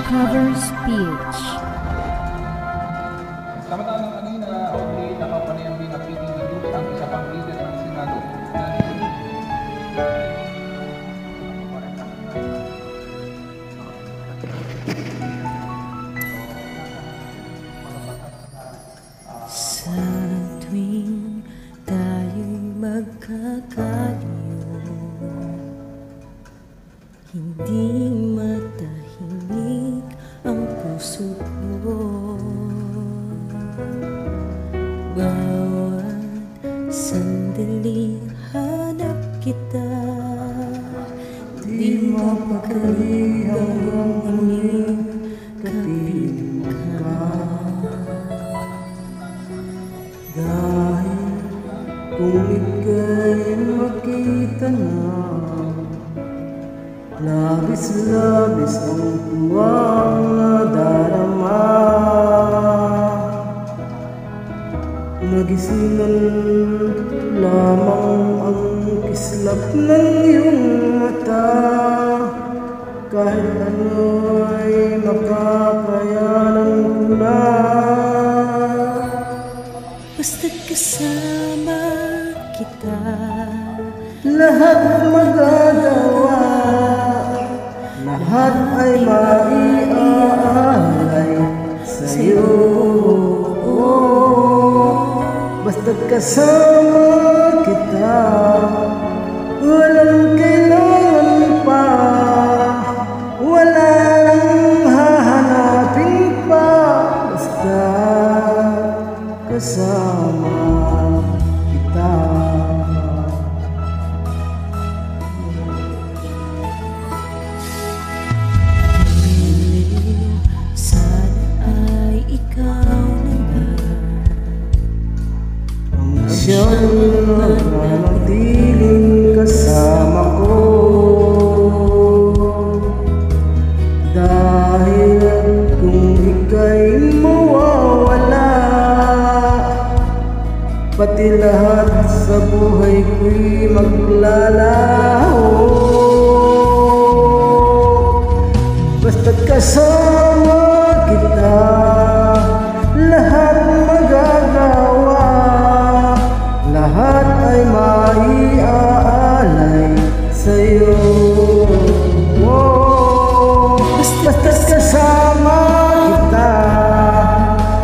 Covers PH. Samantalang kanina, Audrey, nakapanayang din na pinindot ang isa pang leader ng Senado. Sa tuwing tayo'y magkakalayo, hindi matahimik ang puso ko. Bawat sandali hanap kita, di mapakali hanggang muling kapiling ka. Dahil kung ika'y makita na, labis-labis ang tuwang nadarama. Nagisnan lamang ang kislap ng iyong mata, kahit ano'y makakayanan ko na. Basta't kasama kita, lahat magagawa, lahat ay maiaalay sa'yo. Basta't kasama kita, walang kailangan pa, wala nang hahanapin pa. Basta kasama kita. Sana ay ikaw siyang nananatiling kasama ko, dahil kung ika'y mawawala, pati lahat sa buhay ko'y maglalaho. Basta't kasama kita, lahat magagawa, lahat ay maiaalay sa'yo. Basta't kasama kita,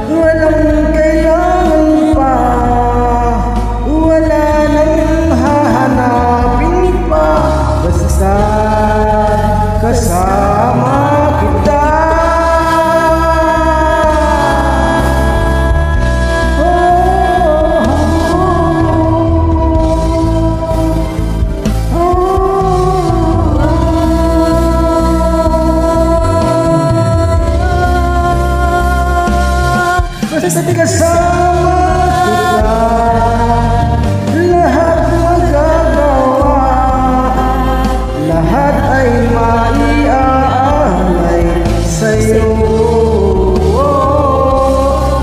walang kailangan pa, wala nang hahanapin pa. Basta kasama kita. Basta't kasama kita, lahat magagawa, lahat ay maiaalay sa'yo.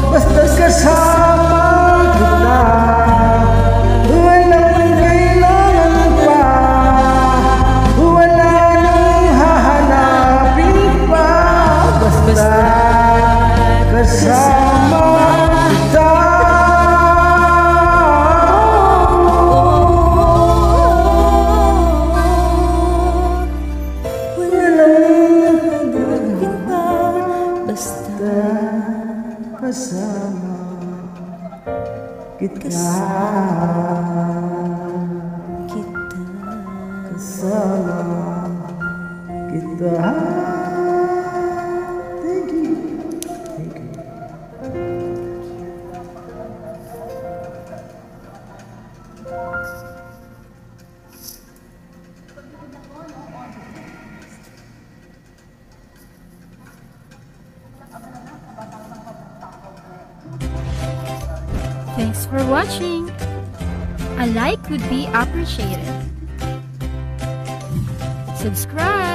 Basta't kasama kita, walang kailangan pa, wala nang hahanapin pa. Basta kasama kita. Walang pag-ibig pa, basta kasama kita. Kasama kita. Thank you. Thank you. Thanks for watching. A like would be appreciated. Subscribe.